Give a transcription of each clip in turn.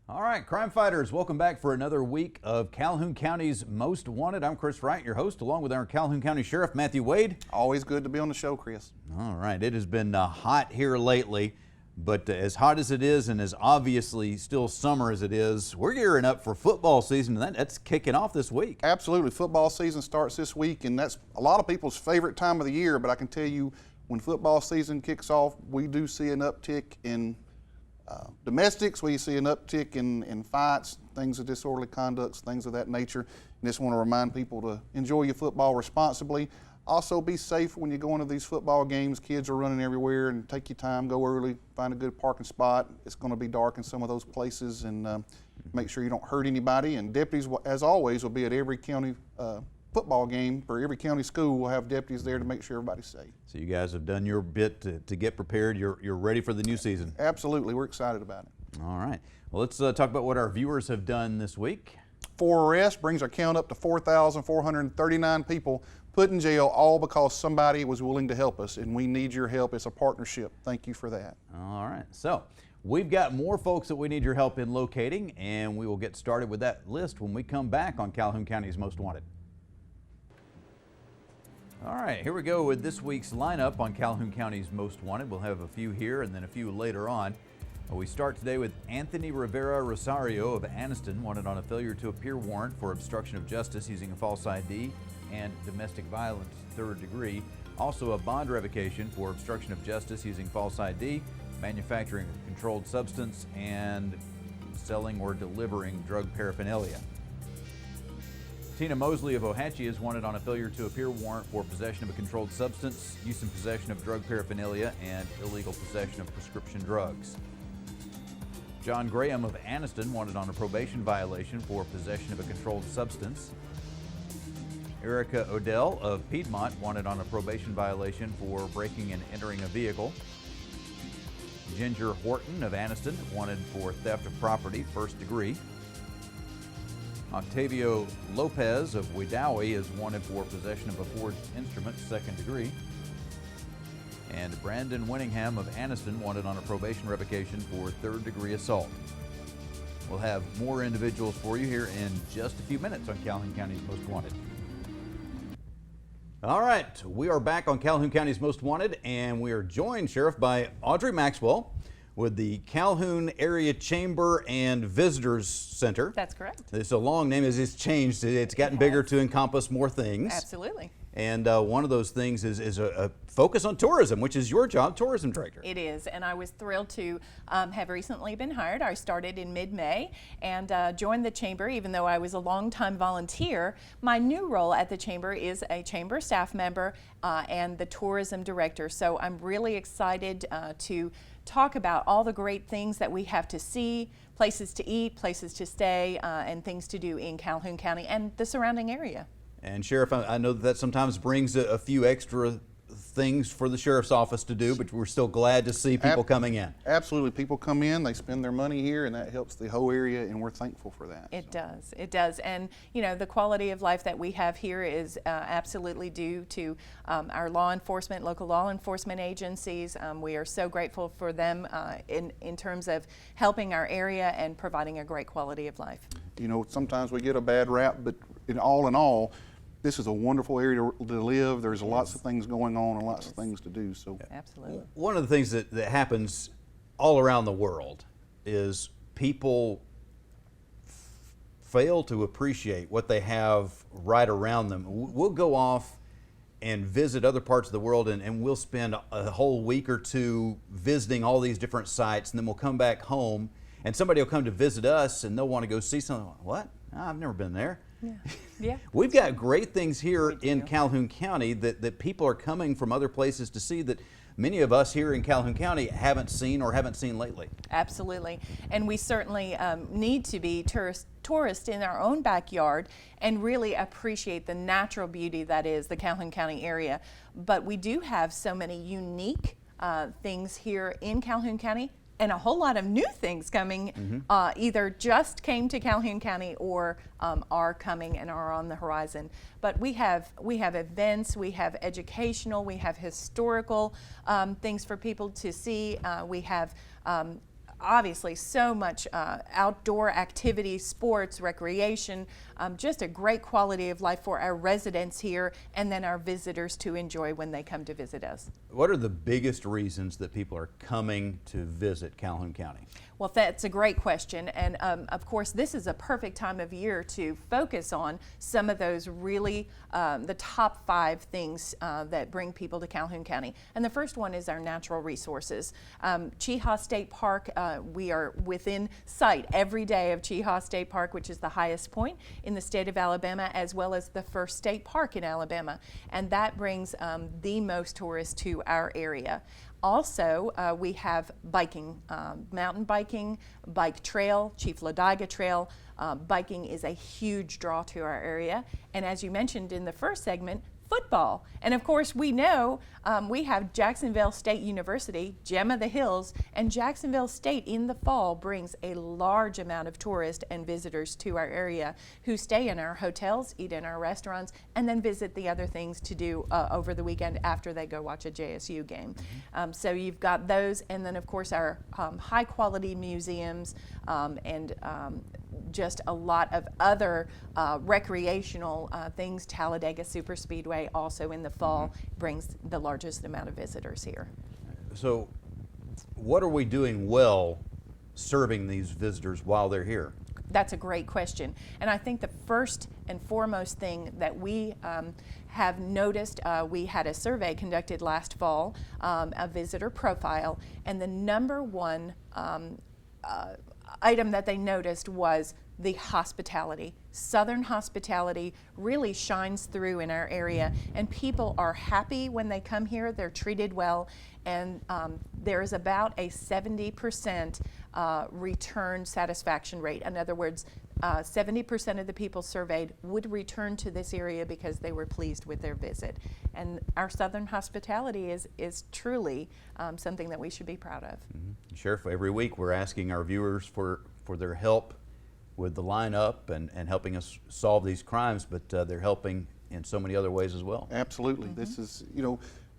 All right, crime fighters, welcome back for another week of Calhoun County's Most Wanted. I'm Chris Wright, your host, along with our Calhoun County Sheriff, Matthew Wade. Always good to be on the show, Chris. All right, it has been hot here lately, but as hot as it is and as obviously still summer as it is, we're gearing up for football season, and that's kicking off this week. Absolutely. Football season starts this week, and that's a lot of people's favorite time of the year, but I can tell you when football season kicks off, we do see an uptick in domestics. We see an uptick in fights, things of disorderly conducts, things of that nature. And just want to remind people to enjoy your football responsibly. Also be safe when you go into these football games. Kids are running everywhere, and take your time, go early, find a good parking spot. It's going to be dark in some of those places, and make sure you don't hurt anybody. And deputies, as always, will be at every county football game. For every county school, we'll have deputies there to make sure everybody's safe. So you guys have done your bit to get prepared. You're ready for the new season. Absolutely. We're excited about it. All right. Well, let's talk about what our viewers have done this week. 4 arrests brings our count up to 4,439 people put in jail, all because somebody was willing to help us, and we need your help. It's a partnership. Thank you for that. All right. So we've got more folks that we need your help in locating, and we will get started with that list when we come back on Calhoun County's Most Wanted. All right, here we go with this week's lineup on Calhoun County's Most Wanted. We'll have a few here and then a few later on. We start today with Anthony Rivera Rosario of Anniston, wanted on a failure to appear warrant for obstruction of justice using a false ID and domestic violence 3rd degree. Also a bond revocation for obstruction of justice using false ID, manufacturing of controlled substance, and selling or delivering drug paraphernalia. Tina Mosley of Ohatchee is wanted on a failure to appear warrant for possession of a controlled substance, use and possession of drug paraphernalia, and illegal possession of prescription drugs. John Graham of Anniston wanted on a probation violation for possession of a controlled substance. Erica Odell of Piedmont wanted on a probation violation for breaking and entering a vehicle. Ginger Horton of Anniston wanted for theft of property, 1st degree. Octavio Lopez of Wedowee is wanted for possession of a forged instrument, 2nd degree. And Brandon Winningham of Anniston wanted on a probation revocation for 3rd degree assault. We'll have more individuals for you here in just a few minutes on Calhoun County's Most Wanted. All right, we are back on Calhoun County's Most Wanted, and we are joined, Sheriff, by Audrey Maxwell with the Calhoun Area Chamber and Visitors Center. That's correct. It's a long name, it's changed. It's gotten bigger to encompass more things. Absolutely. And one of those things is a focus on tourism, which is your job, tourism director. It is, and I was thrilled to have recently been hired. I started in mid-May and joined the chamber, even though I was a long-time volunteer. My new role at the chamber is a chamber staff member and the tourism director. So I'm really excited to talk about all the great things that we have to see, places to eat, places to stay, and things to do in Calhoun County and the surrounding area. And Sheriff, I know that sometimes brings a few extra things for the Sheriff's office to do, but we're still glad to see people coming in. Absolutely. People come in, they spend their money here, and that helps the whole area, and we're thankful for that. It does. It does. And, you know, the quality of life that we have here is absolutely due to our law enforcement, local law enforcement agencies. We are so grateful for them in terms of helping our area and providing a great quality of life. You know, sometimes we get a bad rap, but in all, this is a wonderful area to live. There's lots of things going on and lots of things to do. So absolutely. One of the things that happens all around the world is people fail to appreciate what they have right around them. We'll go off and visit other parts of the world, and we'll spend a whole week or two visiting all these different sites, and then we'll come back home and somebody will come to visit us and they'll want to go see something. What? I've never been there. Yeah. We've got great things here in Calhoun County that people are coming from other places to see that many of us here in Calhoun County haven't seen or haven't seen lately. Absolutely. And we certainly need to be tourists in our own backyard and really appreciate the natural beauty that is the Calhoun County area. But we do have so many unique things here in Calhoun County and a whole lot of new things coming, either just came to Calhoun County or are coming and are on the horizon. But we have events, we have educational, we have historical things for people to see. We have obviously so much outdoor activity, sports, recreation, just a great quality of life for our residents here and then our visitors to enjoy when they come to visit us. What are the biggest reasons that people are coming to visit Calhoun County? Well, that's a great question, and of course this is a perfect time of year to focus on some of those really the top 5 things that bring people to Calhoun County. And the first one is our natural resources. Cheaha State Park, we are within sight every day of Cheaha State Park, which is the highest point in the state of Alabama, as well as the first state park in Alabama, and that brings the most tourists to our area. Also, we have biking, mountain biking, bike trail, Chief Ladiga Trail. Biking is a huge draw to our area. And as you mentioned in the first segment, football. And of course, we know we have Jacksonville State University, Gem of the Hills, and Jacksonville State in the fall brings a large amount of tourists and visitors to our area who stay in our hotels, eat in our restaurants, and then visit the other things to do over the weekend after they go watch a JSU game. So you've got those, and then of course our high quality museums and just a lot of other recreational things. Talladega Super Speedway also in the fall brings the largest amount of visitors here. So what are we doing well serving these visitors while they're here? That's a great question. And I think the first and foremost thing that we have noticed, we had a survey conducted last fall, a visitor profile, and the number one item that they noticed was the hospitality. Southern hospitality really shines through in our area, and people are happy when they come here. They're treated well, and there is about a 70% return satisfaction rate. In other words, 70% of the people surveyed would return to this area because they were pleased with their visit. And our Southern hospitality is truly something that we should be proud of. Sheriff, every week we're asking our viewers for their help with the lineup and helping us solve these crimes, but they're helping in so many other ways as well. Absolutely. This is,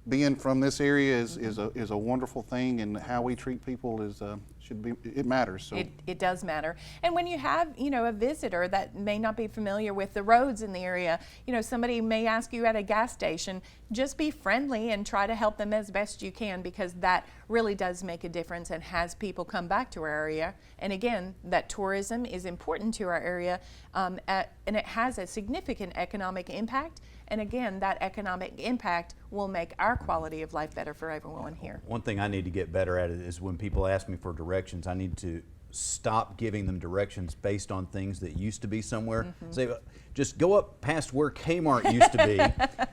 being from this area is a wonderful thing, and how we treat people is it matters. So it does matter. And when you have a visitor that may not be familiar with the roads in the area, somebody may ask you at a gas station, just be friendly and try to help them as best you can, because that really does make a difference and has people come back to our area. And again, that tourism is important to our area, and it has a significant economic impact. And again, that economic impact will make our quality of life better for everyone here. One thing I need to get better at is when people ask me for directions, I need to stop giving them directions based on things that used to be somewhere. Say, just go up past where Kmart used to be.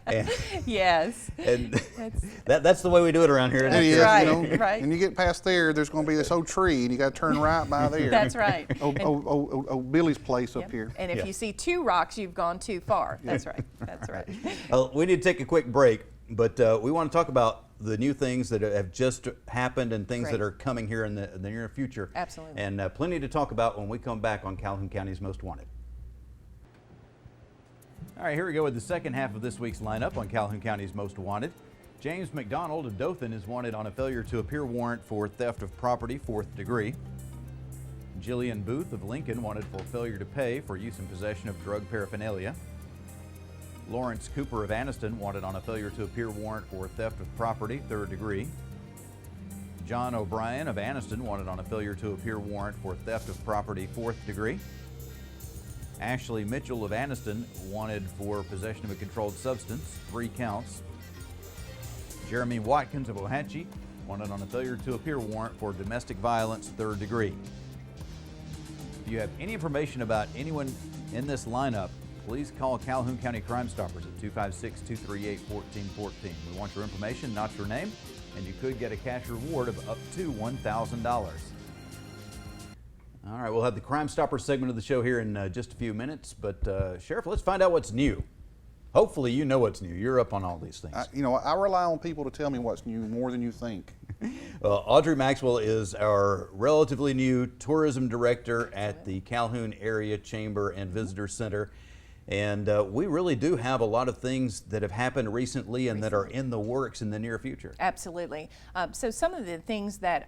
And, yes. And that's the way we do it around here. It is, right, right. And you get past there's going to be this old tree, and you got to turn right by there. That's right. Billy's place up here. And if you see 2 rocks, you've gone too far. That's right. That's right. We need to take a quick break, but we want to talk about the new things that have just happened and things that are coming here in the near future. Absolutely. And plenty to talk about when we come back on Calhoun County's Most Wanted. All right, here we go with the second half of this week's lineup on Calhoun County's Most Wanted. James McDonald of Dothan is wanted on a failure to appear warrant for theft of property, 4th degree. Jillian Booth of Lincoln wanted for failure to pay for use and possession of drug paraphernalia. Lawrence Cooper of Anniston wanted on a failure to appear warrant for theft of property, 3rd degree. John O'Brien of Anniston wanted on a failure to appear warrant for theft of property, 4th degree. Ashley Mitchell of Anniston wanted for possession of a controlled substance, 3 counts. Jeremy Watkins of Ohatchee wanted on a failure to appear warrant for domestic violence, 3rd degree. If you have any information about anyone in this lineup, please call Calhoun County Crime Stoppers at 256-238-1414. We want your information, not your name, and you could get a cash reward of up to $1,000. All right, we'll have the Crime Stoppers segment of the show here in just a few minutes, but Sheriff, let's find out what's new. Hopefully you know what's new. You're up on all these things. I rely on people to tell me what's new more than you think. Well, Audrey Maxwell is our relatively new tourism director at the Calhoun Area Chamber and Visitor Center. And we really do have a lot of things that have happened recently and that are in the works in the near future. Absolutely. So some of the things that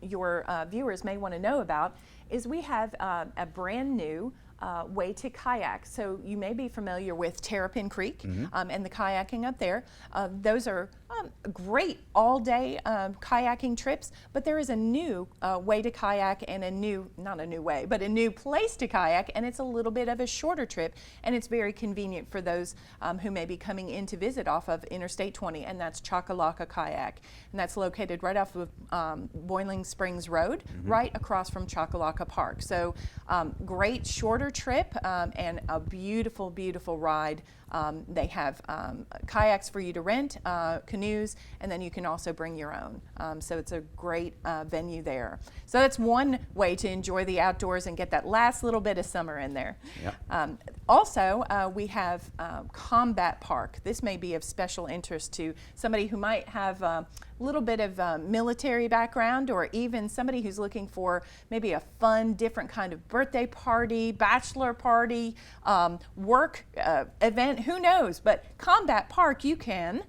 your viewers may want to know about is we have a brand new way to kayak. So you may be familiar with Terrapin Creek and the kayaking up there. Those are great all-day kayaking trips, but there is a new way to kayak and not a new way, but a new place to kayak, and it's a little bit of a shorter trip, and it's very convenient for those who may be coming in to visit off of Interstate 20, and that's Chakalaka Kayak. And that's located right off of Boiling Springs Road, right across from Chakalaka Park. So great shorter trip and a beautiful, beautiful ride. They have kayaks for you to rent, canoes, and then you can also bring your own. So it's a great venue there. So that's one way to enjoy the outdoors and get that last little bit of summer in there. Yep. Also, we have Combat Park. This may be of special interest to somebody who might have a little bit of military background, or even somebody who's looking for maybe a fun, different kind of birthday party, bachelor party, work event, who knows? But Combat Park, you can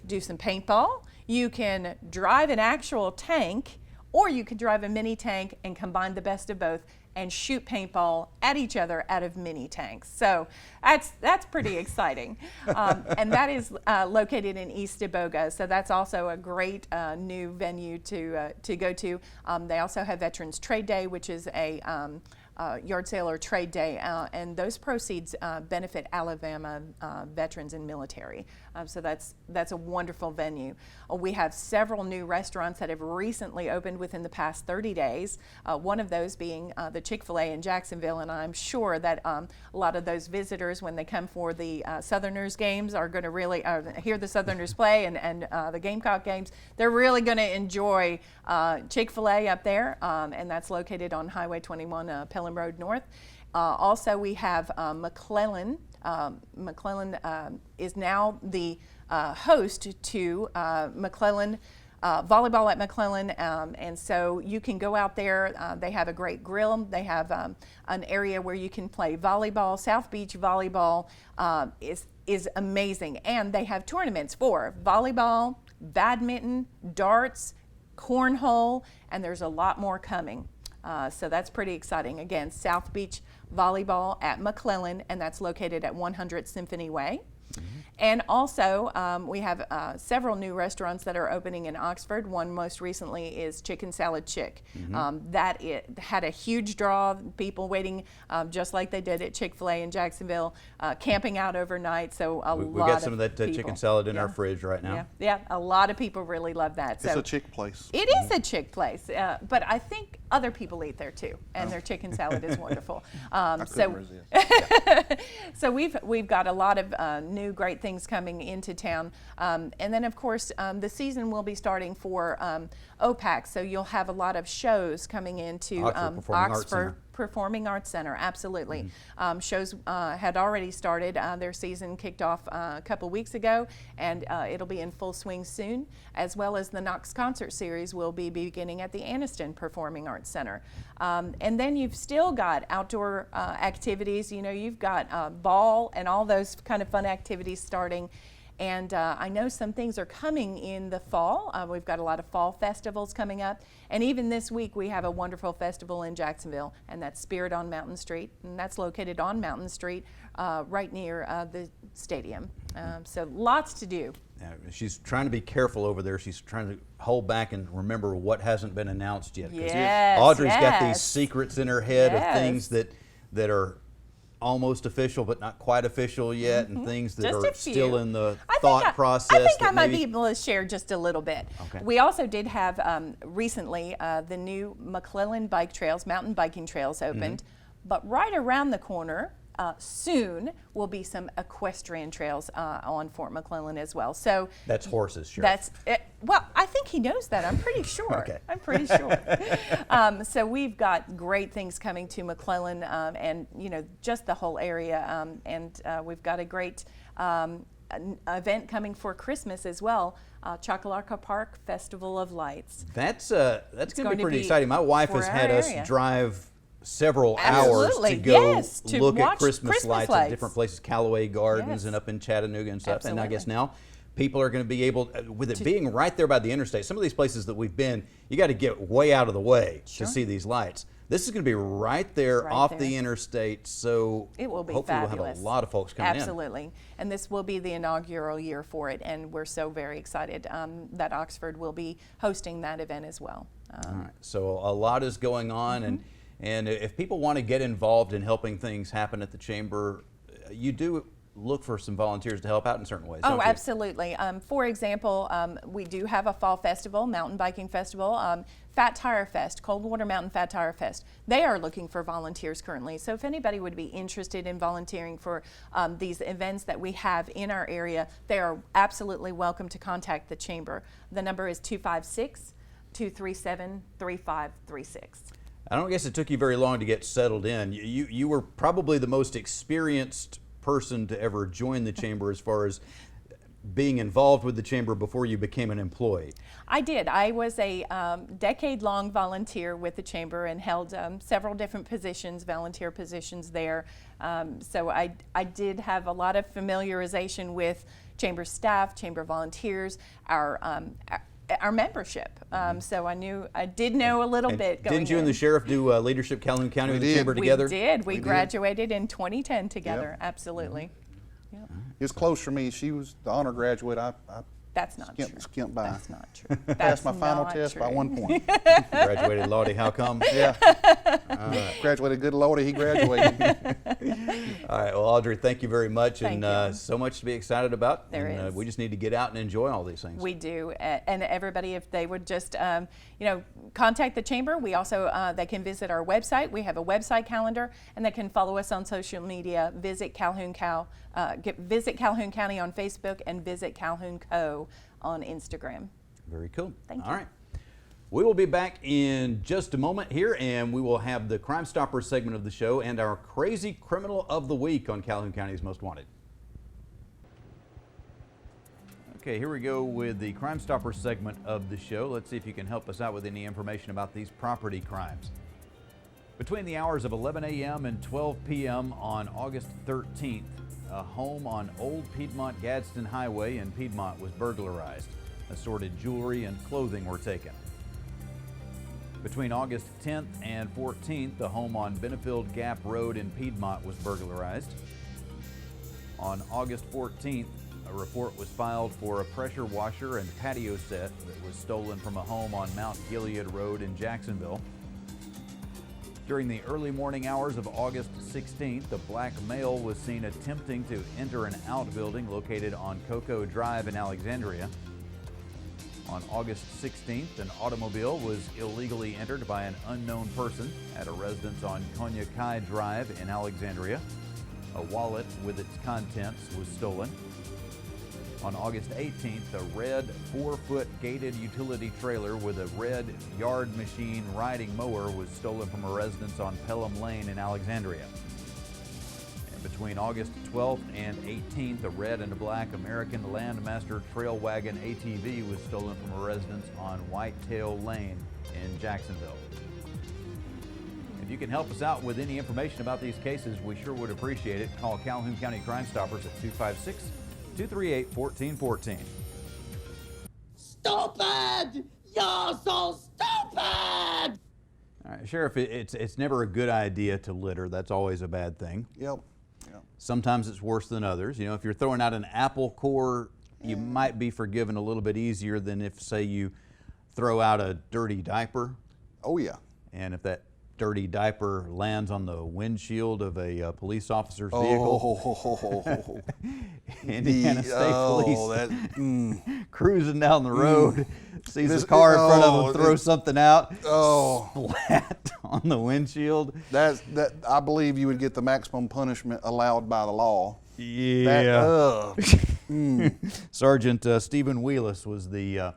do some paintball, you can drive an actual tank, or you can drive a mini tank and combine the best of both and shoot paintball at each other out of mini tanks. So that's pretty exciting. And that is located in East Iboga. So that's also a great new venue to go to. They also have Veterans Trade Day, which is a yard sale or trade day, and those proceeds benefit Alabama veterans and military. So that's a wonderful venue. We have several new restaurants that have recently opened within the past 30 days. One of those being the Chick-fil-A in Jacksonville, and I'm sure that a lot of those visitors, when they come for the Southerners games, are going to really hear the Southerners play and the Gamecock games. They're really going to enjoy Chick-fil-A up there, and that's located on Highway 21, Pelham Road North. Also, we have McClellan. McClellan is now the host to McClellan volleyball at McClellan, and so you can go out there. They have a great grill. They have an area where you can play volleyball. South Beach volleyball is amazing, and they have tournaments for volleyball, badminton, darts, cornhole, and there's a lot more coming. So that's pretty exciting. Again, South Beach Volleyball at McClellan, and that's located at 100 Symphony Way. And also, we have several new restaurants that are opening in Oxford. One most recently is Chicken Salad Chick. That had a huge draw, people waiting just like they did at Chick-fil-A in Jacksonville, camping out overnight. So we got some of that chicken salad in our fridge right now. Yeah, a lot of people really love that. It's a chick place. It is a chick place, but I think other people eat there too, and their chicken salad is wonderful. So we've got a lot of new great things coming into town, and then of course the season will be starting for OPAC, so you'll have a lot of shows coming into Oxford Performing Arts Center. Absolutely. Shows had already started. Their season kicked off a couple weeks ago, and it'll be in full swing soon, as well as the Knox Concert Series will be beginning at the Anniston Performing Arts Center. And then you've still got outdoor activities. You know, you've got ball and all those kind of fun activities starting. And I know some things are coming in the fall. We've got a lot of fall festivals coming up. And even this week, we have a wonderful festival in Jacksonville, and that's Spirit on Mountain Street. And that's located on Mountain Street, right near the stadium. So lots to do. She's trying to be careful over there. She's trying to hold back and remember what hasn't been announced yet. Yes, Audrey's got these secrets in her head of things that are almost official but not quite official yet, and things that are still in the thought process. I think I might be able to share just a little bit. Okay. We also did have recently the new McClellan bike trails, mountain biking trails opened, but right around the corner soon will be some equestrian trails on Fort McClellan as well. So that's horses, sure. That's well, I think he knows that. I'm pretty sure. Okay. I'm pretty sure. So we've got great things coming to McClellan, and you know, just the whole area, and we've got a great event coming for Christmas as well. Chocolaca Park Festival of Lights. That's going to be pretty exciting. My wife for has our had us area. drive several Absolutely, hours to go yes, to look at watch Christmas lights at different places, Callaway Gardens Yes. and up in Chattanooga and stuff. Absolutely. And I guess now people are going to be able, with it being right there by the interstate, some of these places that we've been, you got to get way out of the way Sure. to see these lights. This is going to be right there Right off there. the interstate, so It will be hopefully fabulous. we'll have a lot of folks coming in. Absolutely. And this will be the inaugural year for it, and we're so very excited that Oxford will be hosting that event as well. All right. So a lot is going on, and if people want to get involved in helping things happen at the Chamber, you do look for some volunteers to help out in certain ways. Oh, don't you? absolutely. For example, we do have a fall festival, mountain biking festival, Fat Tire Fest, Coldwater Mountain Fat Tire Fest. They are looking for volunteers currently. So if anybody would be interested in volunteering for these events that we have in our area, they are absolutely welcome to contact the Chamber. The number is 256-237-3536. I don't guess it took you very long to get settled in. You were probably the most experienced person to ever join the Chamber as far as being involved with the Chamber before you became an employee. I did. I was a decade-long volunteer with the Chamber and held several different positions, volunteer positions there. So I did have a lot of familiarization with Chamber staff, Chamber volunteers, our membership. So I did know a little bit going Didn't you and the sheriff do leadership Calhoun County with the did. Chamber together? We did. We did. graduated in 2010 together. Yep. Absolutely. Yep. It was close for me. She was the honor graduate. I That's not true. skimped by. That's not true. Passed That's my final not test by true. 1 point. Graduated Lottie, how come? Yeah. Graduated good Lordy, he graduated. All right, well, Audrey, thank you very much, Thank and you. so much to be excited about. There and, is. we just need to get out and enjoy all these things. We do, and everybody, if they would just, contact the Chamber. We also, they can visit our website. We have a website calendar, and they can follow us on social media. Visit Calhoun visit Calhoun County on Facebook, and visit Calhoun Co. on Instagram. Very cool. Thank All you. right. We will be back in just a moment here, and we will have the Crime Stoppers segment of the show and our Crazy Criminal of the Week on Calhoun County's Most Wanted. Okay, here we go with the Crime Stoppers segment of the show. Let's see if you can help us out with any information about these property crimes. Between the hours of 11 a.m. and 12 p.m. on August 13th, a home on Old Piedmont-Gadsden Highway in Piedmont was burglarized. Assorted jewelry and clothing were taken. Between August 10th and 14th, the home on Benefield Gap Road in Piedmont was burglarized. On August 14th, a report was filed for a pressure washer and patio set that was stolen from a home on Mount Gilead Road in Jacksonville. During the early morning hours of August 16th, a black male was seen attempting to enter an outbuilding located on Cocoa Drive in Alexandria. On August 16th, an automobile was illegally entered by an unknown person at a residence on Konyakai Drive in Alexandria. A wallet with its contents was stolen. On August 18th, a red 4-foot gated utility trailer with a red yard machine riding mower was stolen from a residence on Pelham Lane in Alexandria. And between August 12th and 18th, a red and a black American Landmaster Trail Wagon ATV was stolen from a residence on Whitetail Lane in Jacksonville. If you can help us out with any information about these cases, we sure would appreciate it. Call Calhoun County Crime Stoppers at 256-238-1414. Stupid! You're so stupid! All right, Sheriff, it's never a good idea to litter. That's always a bad thing. Yep. Sometimes it's worse than others. You know, if you're throwing out an apple core, you might be forgiven a little bit easier than if, say, you throw out a dirty diaper. Oh, yeah. And if that dirty diaper lands on the windshield of a police officer's vehicle. Indiana State Police cruising down the road, sees his car in front of him, throw something out, splat on the windshield. That I believe you would get the maximum punishment allowed by the law. Yeah. Sergeant Stephen Wheelis was the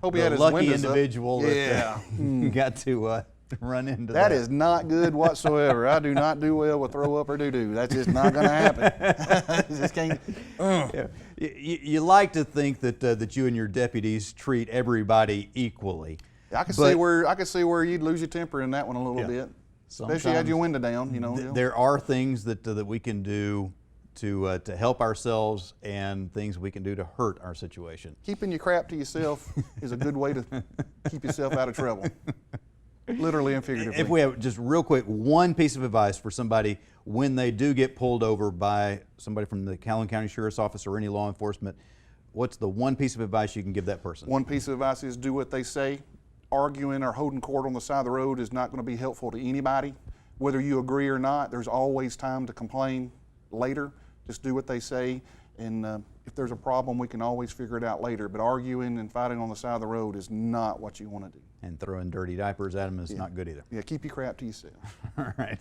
Hope he had his lucky windows up. individual that got to run into That is not good whatsoever. I do not do well with throw up or doo-doo. That's just not going to happen. Just can't. Yeah. You like to think that that you and your deputies treat everybody equally. I can But- see where you'd lose your temper in that one a little bit, especially had Sometimes your window down. You know. There are things that that we can do to help ourselves, and things we can do to hurt our situation. Keeping your crap to yourself is a good way to keep yourself out of trouble, literally and figuratively. If we have just real quick one piece of advice for somebody when they do get pulled over by somebody from the Calhoun County Sheriff's Office or any law enforcement, what's the one piece of advice you can give that person? One piece of advice is do what they say. Arguing or holding court on the side of the road is not going to be helpful to anybody. Whether you agree or not, there's always time to complain later. Just do what they say, and if there's a problem, we can always figure it out later. But arguing and fighting on the side of the road is not what you want to do. And throwing dirty diapers at them is not good either. Yeah, keep your crap to yourself. All right.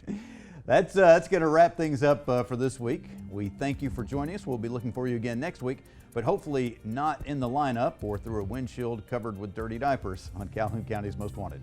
That's going to wrap things up for this week. We thank you for joining us. We'll be looking for you again next week, but hopefully not in the lineup or through a windshield covered with dirty diapers on Calhoun County's Most Wanted.